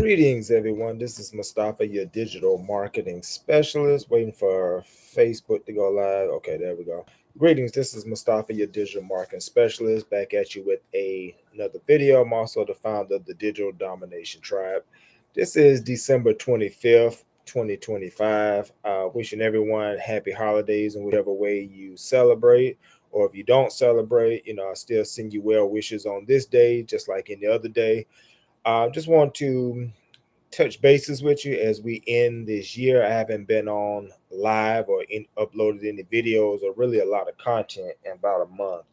Greetings, everyone. This is Mustafa, your digital marketing specialist, waiting for Facebook to go live. Okay, there we go. Greetings. This is Mustafa, your digital marketing specialist, back at you with another video. I'm also the founder of the Digital Domination Tribe. This is December 25th, 2025. Wishing everyone happy holidays in whichever way you celebrate. Or if you don't celebrate, I still send you well wishes on this day, just like any other day. Just want to touch bases with you as we end this year. I haven't been on live or uploaded any videos or really a lot of content in about a month.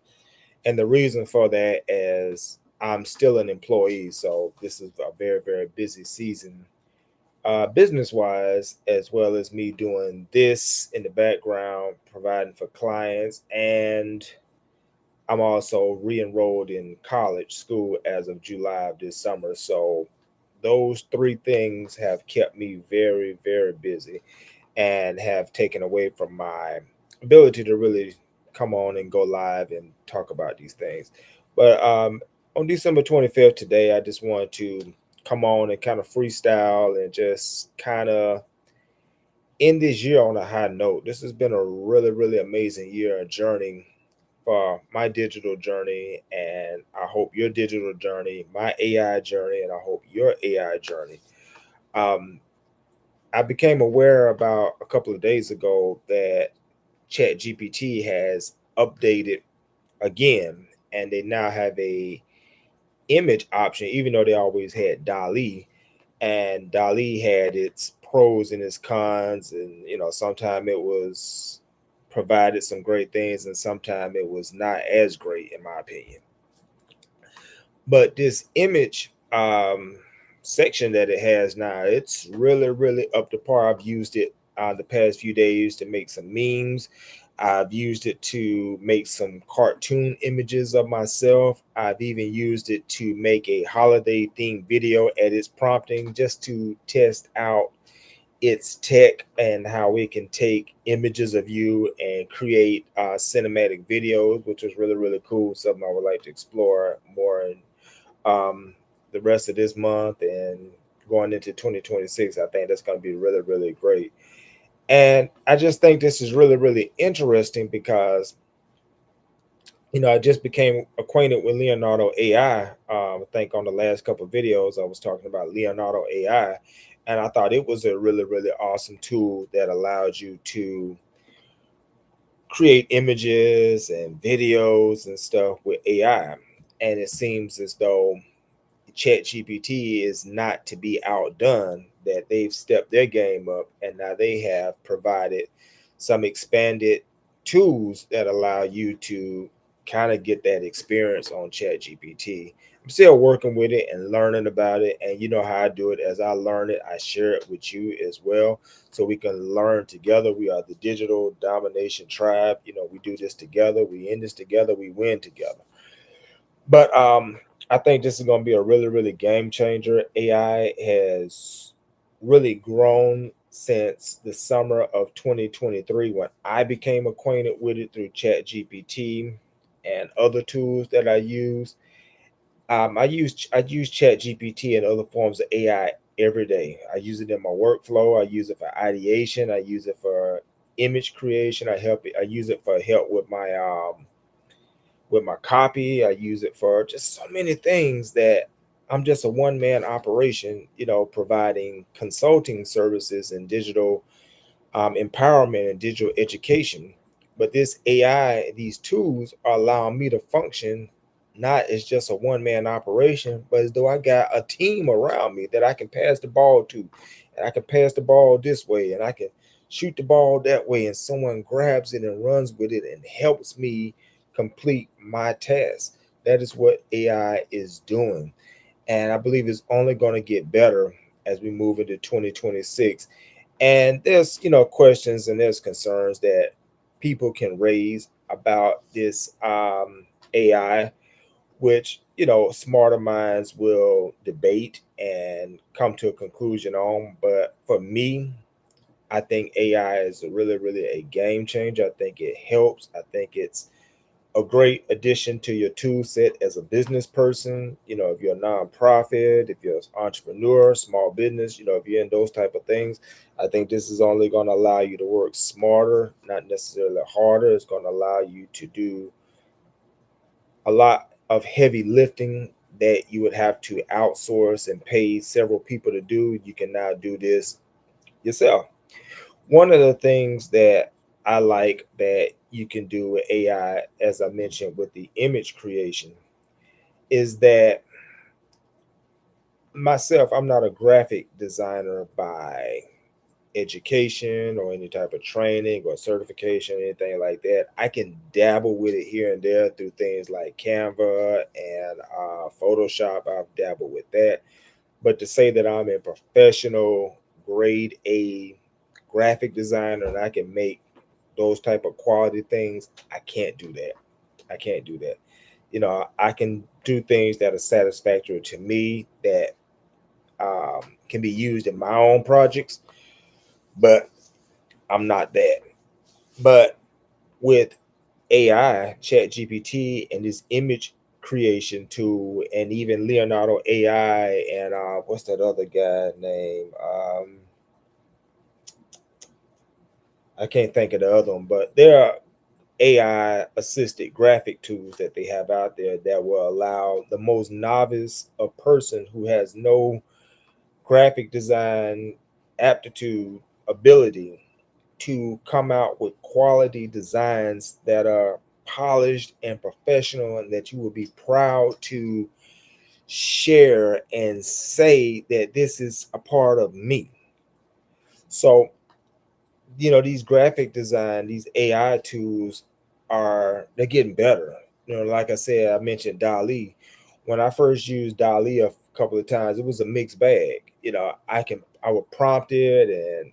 And the reason for that is I'm still an employee. So this is a very, very busy season, business wise, as well as me doing this in the background, providing for clients. And I'm also re enrolled in college school as of July of this summer. So those three things have kept me very, very busy and have taken away from my ability to really come on and go live and talk about these things. But on December 25th today, I just wanted to come on and kind of freestyle and just kind of end this year on a high note. This has been a really, really amazing year, a journey for my digital journey, and I hope your digital journey, my AI journey, and I hope your AI journey. Um, I became aware about a couple of days ago that ChatGPT has updated again, and they now have a image option, even though they always had DALI, and DALI had its pros and its cons, and sometimes it was provided some great things, and sometimes it was not as great, in my opinion. But this image section that it has now, it's really, really up to par. I've used it the past few days to make some memes. I've used it to make some cartoon images of myself. I've even used it to make a holiday themed video at its prompting, just to test out its tech and how it can take images of you and create cinematic videos, which was really, really cool. Something I would like to explore more in the rest of this month and going into 2026. I think that's going to be really, really great. And I just think this is really, really interesting because, I just became acquainted with Leonardo AI. I think on the last couple of videos, I was talking about Leonardo AI. And I thought it was a really, really awesome tool that allows you to create images and videos and stuff with AI. And it seems as though ChatGPT is not to be outdone, that they've stepped their game up and now they have provided some expanded tools that allow you to kind of get that experience on ChatGPT. I'm still working with it and learning about it. And you know how I do it. As I learn it, I share it with you as well. So we can learn together. We are the Digital Domination Tribe. We do this together. We end this together. We win together. But I think this is going to be a really, really game changer. AI has really grown since the summer of 2023 when I became acquainted with it through ChatGPT and other tools that I use. I use ChatGPT and other forms of AI every day. I use it in my workflow. I use it for ideation. I use it for image creation. I use it for help with my copy. I use it for just so many things that I'm just a one man operation, providing consulting services and digital empowerment and digital education. But this AI, these tools are allowing me to function not as just a one man operation, but as though I got a team around me that I can pass the ball to. And I can pass the ball this way and I can shoot the ball that way, and someone grabs it and runs with it and helps me complete my task. That is what AI is doing. And I believe it's only going to get better as we move into 2026. And there's, questions and there's concerns that people can raise about this AI, which, smarter minds will debate and come to a conclusion on. But for me, I think AI is really, really a game changer. I think it helps. I think it's a great addition to your tool set as a business person. If you're a nonprofit, if you're an entrepreneur, small business, if you're in those type of things, I think this is only going to allow you to work smarter, not necessarily harder. It's going to allow you to do a lot of heavy lifting that you would have to outsource and pay several people to do. You can now do this yourself. One of the things that I like that you can do with AI, as I mentioned with the image creation, is that myself, I'm not a graphic designer by education or any type of training or certification, anything like that. I can dabble with it here and there through things like Canva and Photoshop. I've dabbled with that. But to say that I'm a professional grade A graphic designer and I can make those type of quality things, I can't do that. I can't do that. I can do things that are satisfactory to me that can be used in my own projects, but I'm not that. But with AI, Chat GPT, and this image creation tool, and even Leonardo AI, and what's that other guy name? I can't think of the other one, but there are AI assisted graphic tools that they have out there that will allow the most novice a person who has no graphic design aptitude ability to come out with quality designs that are polished and professional and that you will be proud to share and say that this is a part of me. So, these graphic design, these AI tools they're getting better. Like I said, I mentioned DALL-E. When I first used DALL-E a couple of times, it was a mixed bag. I would prompt it and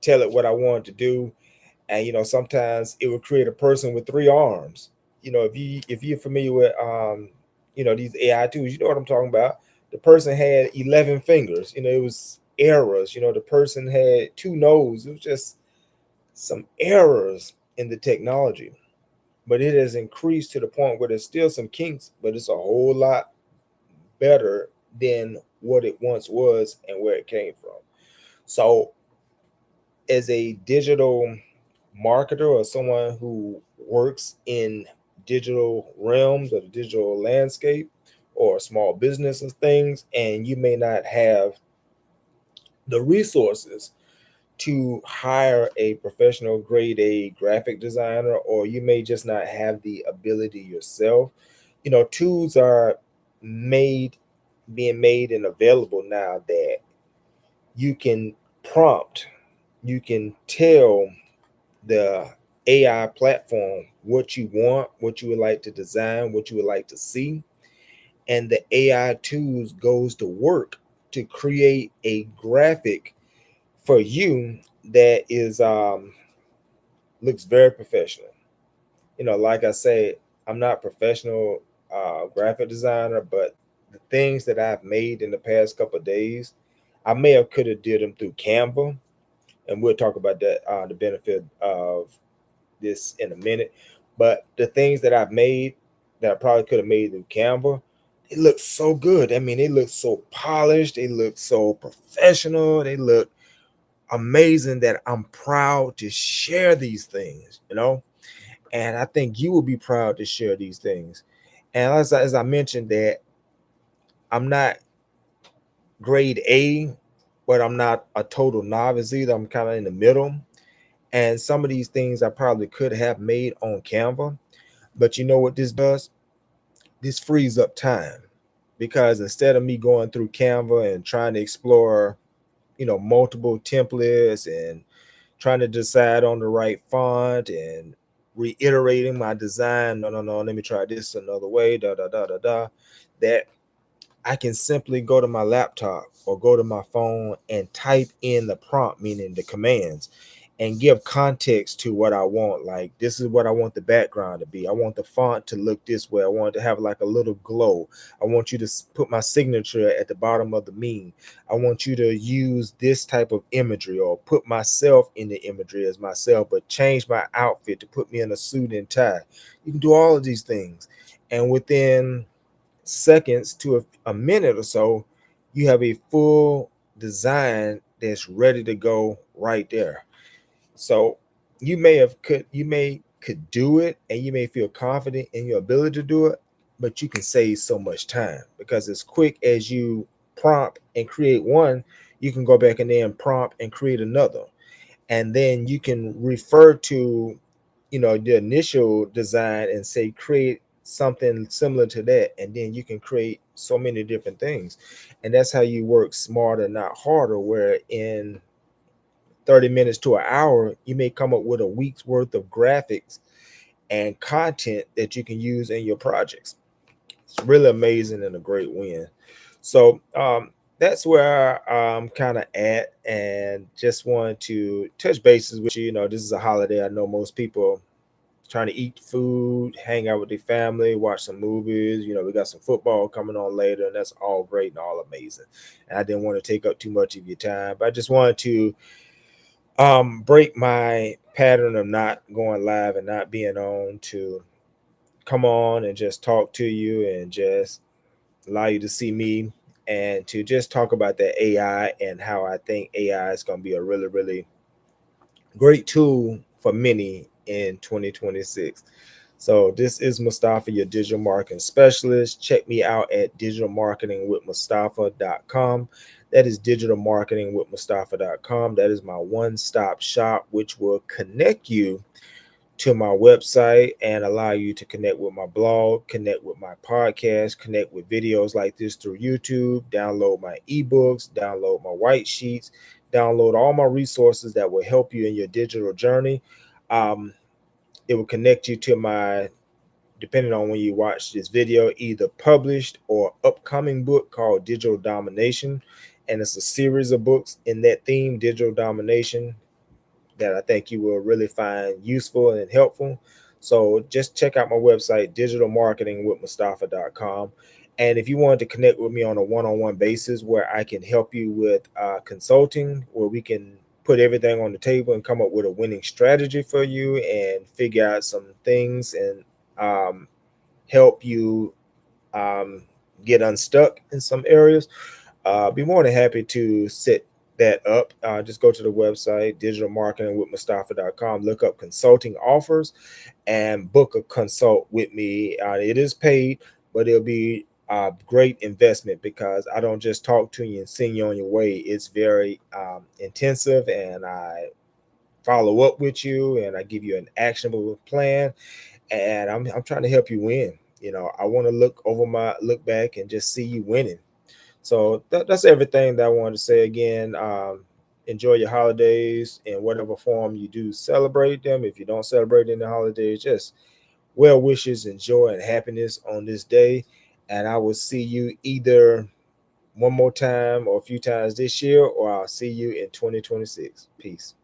tell it what I wanted to do, and sometimes it would create a person with three arms. If you're familiar with these AI tools, you know what I'm talking about. The person had 11 fingers. It was errors. The person had two noses. It was just some errors in the technology, but it has increased to the point where there's still some kinks, but it's a whole lot better than what it once was and where it came from. So as a digital marketer or someone who works in digital realms or the digital landscape or small business and things, and you may not have the resources to hire a professional grade A graphic designer, or you may just not have the ability yourself. Tools are made being made and available now that you can prompt, you can tell the AI platform what you want, what you would like to design, what you would like to see, and the AI tools goes to work to create a graphic for you that is looks very professional. Like I say, I'm not professional graphic designer, but the things that I've made in the past couple of days, I may have could have did them through Canva, and we'll talk about that the benefit of this in a minute. But the things that I've made that I probably could have made through Canva, it looks so good. I mean, they look so polished, they look so professional, they look amazing that I'm proud to share these things. And I think you will be proud to share these things. And as I mentioned, that I'm not grade A, but I'm not a total novice either. I'm kind of in the middle. And some of these things I probably could have made on Canva. But you know what this does? This frees up time, because instead of me going through Canva and trying to explore, multiple templates and trying to decide on the right font and reiterating my design, no, let me try this another way, that I can simply go to my laptop or go to my phone and type in the prompt, meaning the commands, and give context to what I want. Like, this is what I want the background to be. I want the font to look this way. I want it to have like a little glow. I want you to put my signature at the bottom of the meme. I want you to use this type of imagery, or put myself in the imagery as myself, but change my outfit to put me in a suit and tie. You can do all of these things. And within seconds to a minute or so, you have a full design that's ready to go right there. So you may could do it, and you may feel confident in your ability to do it, but you can save so much time, because as quick as you prompt and create one, you can go back and then prompt and create another. And then you can refer to, the initial design and say create something similar to that, and then you can create so many different things. And that's how you work smarter, not harder, where in 30 minutes to an hour, you may come up with a week's worth of graphics and content that you can use in your projects. It's really amazing and a great win. So that's where I'm kind of at, and just wanted to touch bases with you. This is a holiday. I know most people trying to eat food, hang out with their family, watch some movies. We got some football coming on later, and that's all great and all amazing. And I didn't want to take up too much of your time, but I just wanted to break my pattern of not going live and not being on, to come on and just talk to you and just allow you to see me, and to just talk about that AI and how I think AI is going to be a really, really great tool for many in 2026. So this is Mustafa, your digital marketing specialist. Check me out at digitalmarketingwithmustafa.com. That is digitalmarketingwithmustafa.com. That is my one-stop shop, which will connect you to my website and allow you to connect with my blog, connect with my podcast, connect with videos like this through YouTube, download my ebooks, download my white sheets, download all my resources that will help you in your digital journey. It will connect you to my, depending on when you watch this video, either published or upcoming book called Digital Domination. And it's a series of books in that theme, Digital Domination, that I think you will really find useful and helpful. So just check out my website, digitalmarketingwithmustafa.com. And if you want to connect with me on a one-on-one basis, where I can help you with consulting, where we can put everything on the table and come up with a winning strategy for you and figure out some things, and help you um, get unstuck in some areas, be more than happy to set that up. Just go to the website, digitalmarketingwithmustafa.com, look up consulting offers, and book a consult with me. It is paid, but it'll be a great investment, because I don't just talk to you and send you on your way. It's very intensive, and I follow up with you, and I give you an actionable plan, and I'm trying to help you win. I want to look back and just see you winning. So that's everything that I wanted to say. Again, enjoy your holidays in whatever form you do celebrate them. If you don't celebrate any holidays, just well wishes and joy and happiness on this day. And I will see you either one more time or a few times this year, or I'll see you in 2026. Peace.